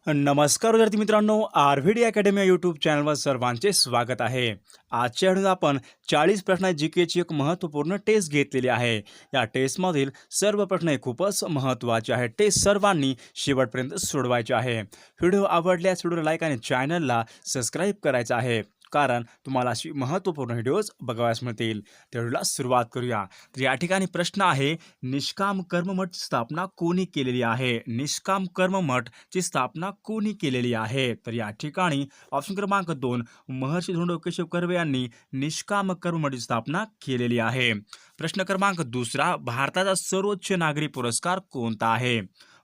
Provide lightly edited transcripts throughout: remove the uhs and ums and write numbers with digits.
नमस्कार विद्यार्थी मित्रांनो, आरव्हीडी अकॅडमी या यूट्यूब चॅनलवर सर्वांचे स्वागत आहे. आजच्या व्हिडिओत आपण 40 प्रश्न जीकेची एक महत्त्वपूर्ण टेस्ट घेतलेली आहे. या टेस्टमधील सर्व प्रश्न हे खूपच महत्त्वाचे आहेत. ते सर्वांनी शेवटपर्यंत सोडवायचे आहे. व्हिडिओ आवडल्यास व्हिडिओला लाईक आणि चॅनलला सबस्क्राईब करायचं आहे, कारण तुम्हाला अशी महत्त्वपूर्ण व्हिडिओज बघावयास मिळतील. तर व्हिडिओला सुरुवात करूया. तर या ठिकाणी प्रश्न आहे, निष्काम कर्ममठची स्थापना कोणी केलेली आहे? निष्काम कर्ममठची स्थापना कोणी केलेली आहे? तर या ठिकाणी ऑप्शन क्रमांक 2 महर्षी धोंडो केशव कर्वे यांनी निष्काम कर्ममठची स्थापना केलेली आहे. प्रश्न क्रमांक 2 भारताचा सर्वोच्च नागरी पुरस्कार कोणता आहे?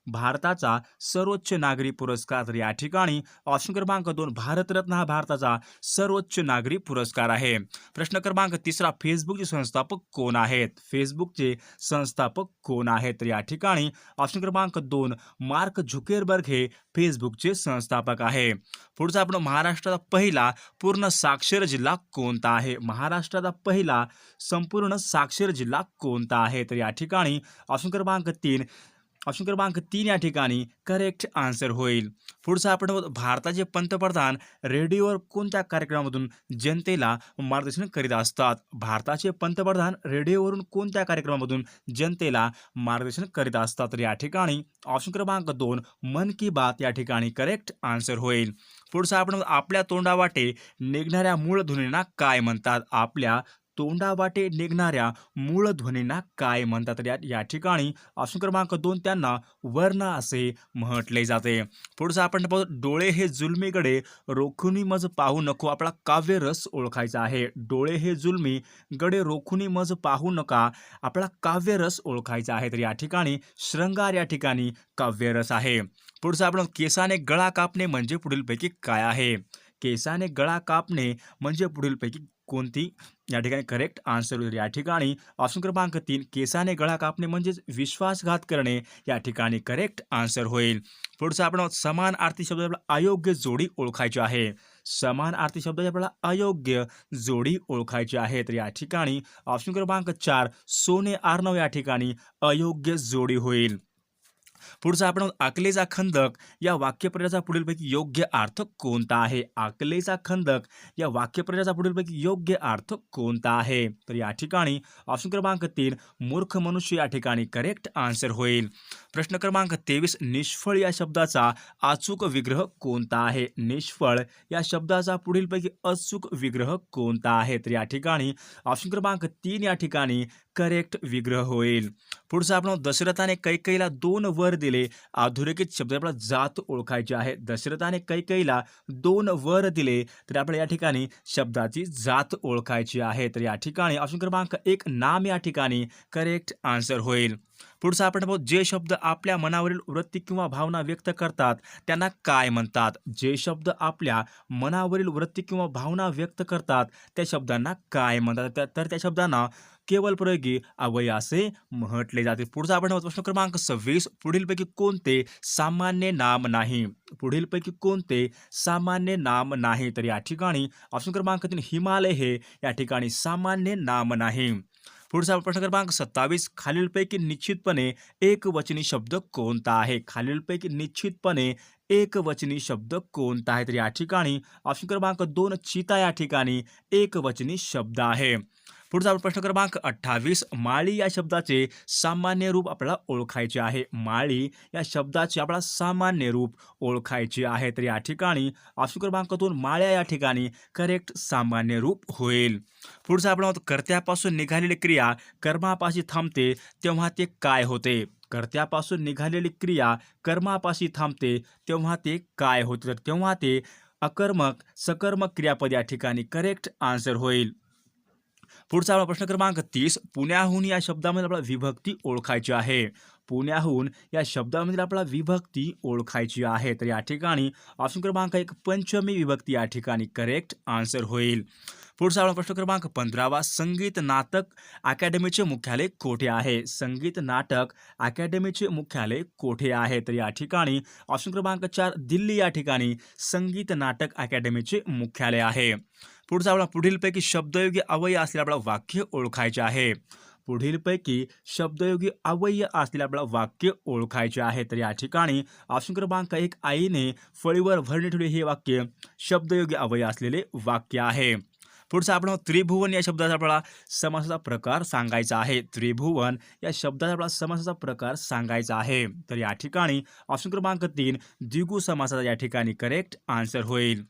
भारताचा सर्वोच्च नागरी पुरस्कार, तर या ठिकाणी ऑप्शन क्रमांक 2 भारतरत्न हा भारताचा सर्वोच्च नागरी पुरस्कार आहे. प्रश्न क्रमांक 3 फेसबुकचे संस्थापक कोण आहेत? फेसबुकचे संस्थापक कोण आहेत? तर या ठिकाणी ऑप्शन क्रमांक 2 मार्क झुकेरबर्ग हे फेसबुकचे संस्थापक आहे. पुढचा आपण महाराष्ट्राचा पहिला पूर्ण साक्षर जिल्हा कोणता आहे? महाराष्ट्राचा पहिला संपूर्ण साक्षर जिल्हा कोणता आहे? तर या ठिकाणी ऑप्शन क्रमांक 3 या ठिकाणी करेक्ट आन्सर होईल. पुढचा आपण भारताचे पंतप्रधान रेडिओवर कोणत्या कार्यक्रमामधून जनतेला मार्गदर्शन करीत असतात? भारताचे पंतप्रधान रेडिओवरून कोणत्या कार्यक्रमामधून जनतेला मार्गदर्शन करीत असतात? तर या ठिकाणी ऑप्शन क्रमांक 2 मन की बात या ठिकाणी करेक्ट आन्सर होईल. पुढचा आपण आपल्या तोंडावाटे निघणाऱ्या मूळ ध्वनींना काय म्हणतात? आपल्या तोंडावाटे निघणाऱ्या मूळ ध्वनींना काय म्हणतात? तर या ठिकाणी ऑप्शन क्रमांक 2 त्यांना वर्ण असे म्हटले जाते. पुढचं आपण पाहू, डोळे हे जुलमीकडे रोखुनी मज पाहू नको, आपला काव्य रस ओळखायचा आहे. डोळे हे जुलमी गडे रोखुनी मज पाहू नका, आपला काव्य रस ओळखायचा आहे. तर या ठिकाणी श्रृंगार या ठिकाणी काव्य रस आहे. पुढचं आपण केसाने गळा कापणे म्हणजे पुढीलपैकी काय आहे? केसाने गळा कापणे म्हणजे पुढीलपैकी कोणती? या ठिकाणी करेक्ट आन्सर होईल. या ठिकाणी ऑप्शन क्रमांक 3 केसाने गळा कापणे म्हणजेच विश्वासघात करणे या ठिकाणी करेक्ट आन्सर होईल. पुढचा आपण समानार्थी शब्द आपल्याला अयोग्य जोडी ओळखायची आहे. समानार्थी शब्दाची आपल्याला अयोग्य जोडी ओळखायची आहे. तर या ठिकाणी ऑप्शन क्रमांक 4 सोने आर्णव या ठिकाणी अयोग्य जोडी होईल. पुढचा आपण आकलेचा खंदक या वाक्यप्रयोगाचा पुढीलपैकी योग्य अर्थ कोणता आहे? आकलेचा खंदक या वाक्यप्रयोगाचा पुढीलपैकी योग्य अर्थ कोणता आहे? तर या ठिकाणी ऑप्शन क्रमांक 3 मूर्ख मनुष्य या ठिकाणी करेक्ट आन्सर होईल. प्रश्न क्रमांक 23 निष्फळ या शब्दाचा अचूक विग्रह कोणता आहे? निष्फळ या शब्दाचा पुढीलपैकी अचूक विग्रह कोणता आहे? तर या ठिकाणी ऑप्शन क्रमांक 3 या ठिकाणी करेक्ट विग्रह होईल. पुढचा आपण दशरथाने कैकेयीला 2 वर दिले, अधोरेखित शब्द आपल्याला जात ओळखायची आहे. दशरथाने कैकेयीला 2 वर दिले, तर आपल्याला या ठिकाणी शब्दाची जात ओळखायची आहे. तर या ठिकाणी ऑप्शन क्रमांक 1 नाम या ठिकाणी करेक्ट आन्सर होईल. पुढचा आपण पाहू, जे शब्द आपल्या मनावरील वृत्ती किंवा भावना व्यक्त करतात त्यांना काय म्हणतात? जे शब्द आपल्या मनावरील वृत्ती किंवा भावना व्यक्त करतात त्या शब्दांना काय म्हणतात? तर त्या शब्दांना केवळ प्रयोगी अव्यय असे म्हटले जाते. पुढचा आपण प्रश्न क्रमांक 26 पुढीलपैकी कोणते सामान्य नाम नाही? पुढीलपैकी कोणते सामान्य नाम नाही? तर या ठिकाणी ऑप्शन क्रमांक 3 हिमालय हे या ठिकाणी सामान्य नाम नाही. पुढचा प्रश्न क्रमांक 27 खालीलपैकी निश्चितपणे एकवचनी शब्द कोणता आहे? खालीलपैकी निश्चितपणे एकवचनी शब्द कोणता आहे? तर या ठिकाणी ऑप्शन क्रमांक 2 चिता या ठिकाणी एकवचनी शब्द आहे. पुढचा प्रश्न क्रमांक 28 माळी या शब्दाचे सामान्य रूप आपल्याला ओळखायचे आहे. माळी या शब्दाचे आपल्याला सामान्य रूप ओळखायचे आहे. तर या ठिकाणी ऑप्शन क्रमांक 2 माळ्या या ठिकाणी करेक्ट सामान्य रूप होईल. पुढचा आपण कर्त्यापासून निघालेली क्रिया कर्मापाशी थांबते तेव्हा ते काय होते? कर्त्यापासून निघालेली क्रिया कर्मापाशी थांबते तेव्हा ते काय होते? तर तेव्हा ते अकर्मक सकर्मक क्रियापद या ठिकाणी करेक्ट आन्सर होईल. पुढचा आपला प्रश्न क्रमांक 30 पुण्याहून या शब्दामध्ये आपल्याला विभक्ती ओळखायची आहे. पुण्याहून या शब्दामध्ये आपल्याला विभक्ती ओळखायची आहे. तर या ठिकाणी ऑप्शन क्रमांक 1 पंचमी विभक्ती या ठिकाणी करेक्ट आन्सर होईल. पुढचा आपला प्रश्न क्रमांक 15 संगीत नाटक अकॅडमीचे मुख्यालय कोठे आहे? संगीत नाटक अकॅडमीचे मुख्यालय कोठे आहे? तर या ठिकाणी ऑप्शन क्रमांक 4 दिल्ली या ठिकाणी संगीत नाटक अकॅडमीचे मुख्यालय आहे. पुढचा आपला पुढीलपैकी शब्दयोगी अव्यय असलेले आपल्याला वाक्य ओळखायचे आहे. पुढीलपैकी शब्दयोगी अव्यय असलेले आपल्याला वाक्य ओळखायचे आहे. तर या ठिकाणी ऑप्शन क्रमांक 1 आईने फळीवर भरणी ठेवली हे वाक्य शब्दयोगी अव्यय असलेले वाक्य आहे. पुढचं आपण त्रिभुवन या शब्दाचा आपल्याला समासाचा प्रकार सांगायचा आहे. त्रिभुवन या शब्दाचा आपल्याला समासाचा प्रकार सांगायचा आहे. तर या ठिकाणी ऑप्शन क्रमांक 3 द्विगु समासाचा या ठिकाणी करेक्ट आन्सर होईल.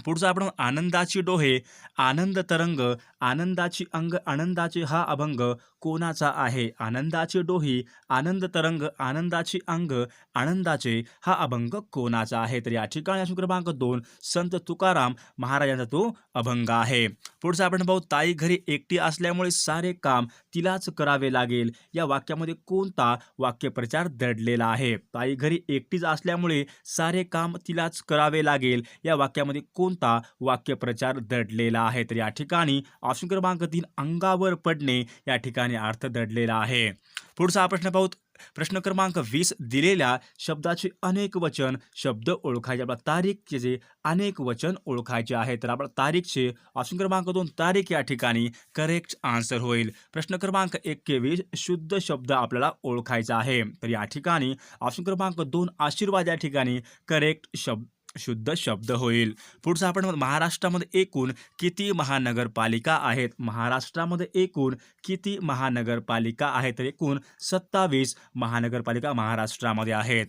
पुढचं आपण आनंदाची डोहे, आनंद तरंग, आनंदाची अंग, आनंदाचे हा अभंग कोणाचा आहे? आनंदाची डोही, आनंद तरंग, आनंदाची अंग, आनंदाचे हा अभंग कोणाचा आहे? तर या ठिकाणी ऑप्शन क्रमांक 2 संत तुकाराम महाराजांचा तो अभंग आहे. पुढचं आपण पाहू ताई घरी एकटी असल्यामुळे सारे काम तिलाच करावे लागेल. या वाक्यामध्ये कोणता वाक्यप्रचार दडलेला आहे? ताई घरी एकटीच असल्यामुळे सारे काम तिलाच करावे लागेल. या वाक्यामध्ये कोणता वाक्यप्रचार दडलेला आहे? तर या ठिकाणी ऑप्शन क्रमांक 3 अंगावर पडणे या ठिकाणी अर्थ दडलेला आहे. पुढचा प्रश्न पाहू. प्रश्न क्रमांक 20 दिलेल्या शब्दाचे अनेक वचन शब्द ओळखायचे. आपला तारीखचे अनेक वचन ओळखायचे आहे. तर आपला तारीखचे ऑप्शन क्रमांक 2 तारीख या ठिकाणी करेक्ट आन्सर होईल. प्रश्न क्रमांक 21 शुद्ध शब्द आपल्याला ओळखायचा आहे. तर या ठिकाणी ऑप्शन क्रमांक 2 आशीर्वाद या ठिकाणी करेक्ट शुद्ध शब्द होईल. पुढचं आपण महाराष्ट्रामध्ये एकूण किती महानगरपालिका आहेत? महाराष्ट्रामध्ये एकूण किती महानगरपालिका आहेत? तर एकूण 27 महानगरपालिका महाराष्ट्रामध्ये आहेत.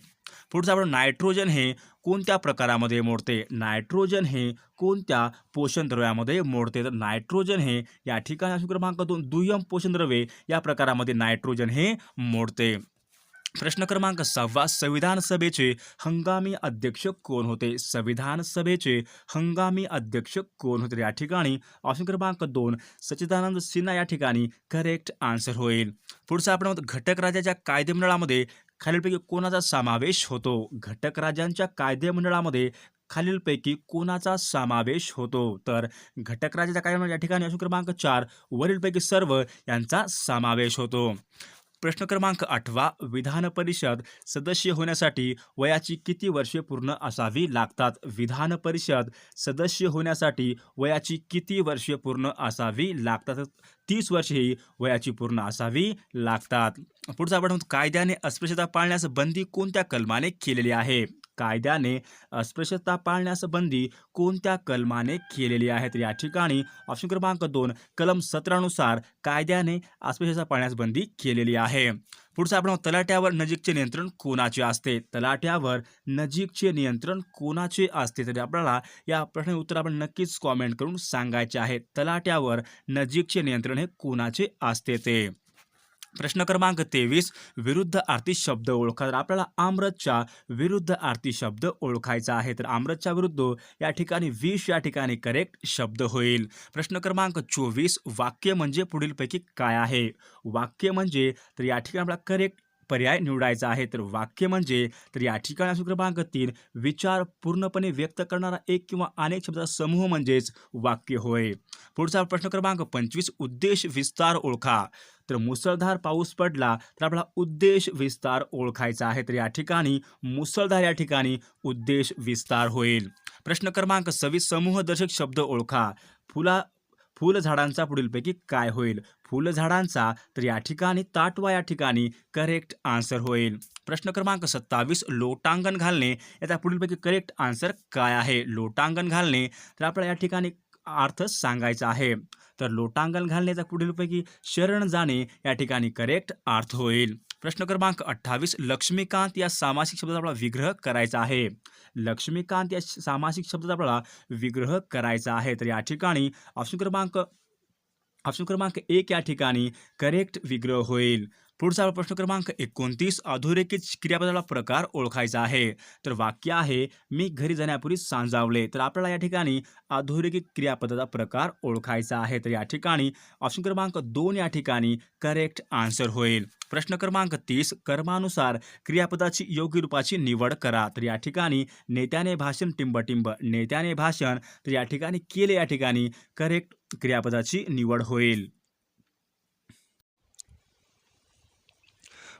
पुढचं आपण नायट्रोजन हे कोणत्या प्रकारामध्ये मोडते? नायट्रोजन हे कोणत्या पोषण द्रव्यामध्ये मोडते? तर नायट्रोजन हे या ठिकाणी ऑप्शन क्रमांक 2 दुय्यम पोषण द्रव्ये या प्रकारामध्ये नायट्रोजन हे मोडते. प्रश्न क्रमांक 6 संविधान सभेचे हंगामी अध्यक्ष कोण होते? संविधान सभेचे हंगामी अध्यक्ष कोण होते? या ठिकाणी ऑप्शन क्रमांक 2 सच्चिदानंद सिन्हा या ठिकाणी करेक्ट आन्सर होईल. पुढचा आपण घटक राज्याच्या कायदेमंडळामध्ये खालीलपैकी कोणाचा समावेश होतो? घटक राज्यांच्या कायदेमंडळामध्ये खालीलपैकी कोणाचा समावेश होतो? तर घटक राज्याच्या कायदेमंडळ या ठिकाणी ऑप्शन क्रमांक 4 वरीलपैकी सर्व यांचा समावेश होतो. प्रश्न क्रमांक 8 विधान परिषद सदस्य होण्यासाठी वयाची किती वर्षे पूर्ण असावी लागतात? विधान परिषद सदस्य होण्यासाठी वयाची किती वर्षे पूर्ण असावी लागतात? 30 वर्षे ही वयाची पूर्ण असावी लागतात. पुढचा आपण कायद्याने अस्पृश्यता पाळण्यास बंदी कोणत्या कलमाने केलेली आहे? कायद्याने अस्पृश्यता पाळण्यास बंदी कोणत्या कलमाने केलेली आहे? तर या ठिकाणी ऑप्शन क्रमांक 2 कलम 17 नुसार कायद्याने अस्पृश्यता पाळण्यास बंदी केलेली आहे. पुढचं आपण तलाट्यावर नजीकचे नियंत्रण कोणाचे असते? तलाट्यावर नजीकचे नियंत्रण कोणाचे असते? तर आपल्याला या प्रश्नाचे उत्तर आपण नक्कीच कॉमेंट करून सांगायचे आहे. तलाट्यावर नजीकचे नियंत्रण हे कोणाचे असते ते. प्रश्न क्रमांक 23 विरुद्ध आरती शब्द ओळखा. तर आपल्याला आम्रच्या विरुद्ध आरती शब्द ओळखायचा आहे. तर आम्रच्या विरुद्ध या ठिकाणी विष या ठिकाणी करेक्ट शब्द होईल. प्रश्न क्रमांक 24 वाक्य म्हणजे पुढीलपैकी काय आहे? वाक्य म्हणजे तर या ठिकाणी आपल्याला करेक्ट पर्याय निवडायचा आहे. तर वाक्य म्हणजे तर या ठिकाणी ऑप्शन क्रमांक 3 विचार पूर्णपणे व्यक्त करणारा एक किंवा अनेक शब्दाचा समूह म्हणजेच वाक्य होय. पुढचा प्रश्न क्रमांक 25 उद्देश विस्तार ओळखा. तर मुसळधार पाऊस पडला तर आपला उद्देश विस्तार ओळखायचा आहे. तर या ठिकाणी मुसळधार या ठिकाणी उद्देश विस्तार होईल. प्रश्न क्रमांक 26 समूहदर्शक शब्द ओळखा. फुलझाडांचा पुढीलपैकी काय होईल? फुलझाडांचा तर या ठिकाणी ताटवा या ठिकाणी करेक्ट आन्सर होईल. प्रश्न क्रमांक 27 लोटांगण घालणे याचा पुढीलपैकी करेक्ट आन्सर काय आहे? लोटांगण घालणे तर आपल्याला या ठिकाणी अर्थ सांगायचा आहे. तर लोटांगण घालण्याचा पुढीलपैकी शरण जाणे या ठिकाणी करेक्ट अर्थ होईल. प्रश्न क्रमांक 28 लक्ष्मीकांत या सामासिक शब्दाचा आपल्याला विग्रह करायचा आहे. लक्ष्मीकांत या सामासिक शब्दाचा आपल्याला विग्रह करायचा आहे. तर या ठिकाणी ऑप्शन क्रमांक 1 या ठिकाणी करेक्ट विग्रह होईल. पुढचा प्रश्न क्रमांक 29 अधोरेखित क्रियापदाला प्रकार ओळखायचा आहे. तर वाक्य आहे मी घरी जाण्यापूर्वी सांजावले. तर आपल्याला या ठिकाणी अधोरेखित क्रियापदाचा प्रकार ओळखायचा आहे. तर या ठिकाणी ऑप्शन क्रमांक 2 या ठिकाणी करेक्ट आन्सर होईल. प्रश्न क्रमांक 30 कर्मानुसार क्रियापदाची योग्य रूपाची निवड करा. तर या ठिकाणी नेत्याने भाषण टिंबटिंब नेत्याने भाषण तर या ठिकाणी केले या ठिकाणी करेक्ट क्रियापदाची निवड होईल.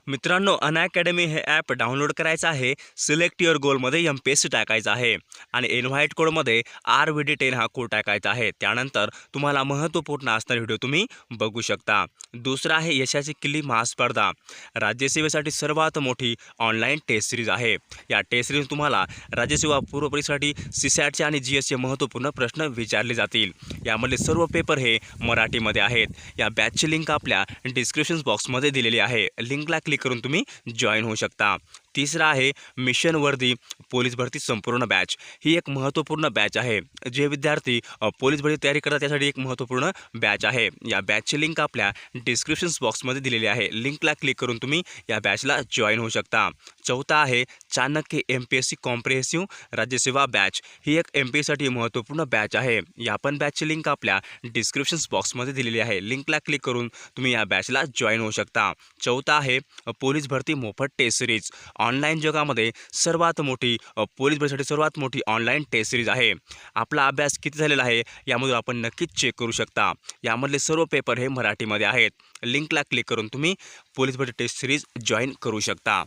मित्रांनो, अनअकॅडमी हे ॲप डाउनलोड करायचं आहे. सिलेक्ट युअर गोलमध्ये MPSC टाकायचं आहे आणि इन्व्हाइट कोडमध्ये RVD10 हा कोड टाकायचा आहे. त्यानंतर तुम्हाला महत्त्वपूर्ण असणारे व्हिडिओ तुम्ही बघू शकता. दुसरं आहे यशाची किल्ली महास्पर्धा. राज्यसेवेसाठी सर्वात मोठी ऑनलाईन टेस्ट सिरीज आहे. या टेस्ट सिरीज तुम्हाला राज्यसेवा पूर्व परीक्षेसाठी CSATचे आणि GSचे महत्त्वपूर्ण प्रश्न विचारले जातील. यामधले सर्व पेपर हे मराठीमध्ये आहेत. या बॅचची लिंक आपल्या डिस्क्रिप्शन बॉक्समध्ये दिलेली आहे. लिंकला क्लिक करून तुम्ही जॉईन होऊ शकता. तिसरा आहे मिशन वर्दी पोलीस भरती संपूर्ण बॅच. ही एक महत्त्वपूर्ण बॅच आहे. जे विद्यार्थी पोलीस भरती तयारी करतात त्यासाठी एक महत्त्वपूर्ण बॅच आहे. या बॅचची लिंक आपल्या डिस्क्रिप्शन बॉक्समध्ये दिलेली आहे. लिंकला क्लिक करून तुम्ही या बॅचला जॉईन होऊ शकता. चौथा आहे चाणक्य MPSC कॉम्प्रिहेन्सिव्ह राज्यसेवा बॅच. ही एक MPSCसाठी महत्त्वपूर्ण बॅच आहे. या पण बॅचची लिंक आपल्या डिस्क्रिप्शन बॉक्समध्ये दिलेली आहे. लिंकला क्लिक करून तुम्ही या बॅचला जॉईन होऊ शकता. चौथा आहे पोलीस भरती मोफत टेस्ट सिरीज. ऑनलाईन जगामध्ये सर्वात मोठी पोलीस भरतीसाठी सर्वात मोठी ऑनलाईन टेस्ट सिरीज आहे. आपला अभ्यास किती झालेला आहे यामधून आपण नक्कीच चेक करू शकता. यामधले सर्व पेपर हे मराठीमध्ये आहेत. लिंकला क्लिक करून तुम्ही पोलीस भरती टेस्ट सिरीज जॉईन करू शकता.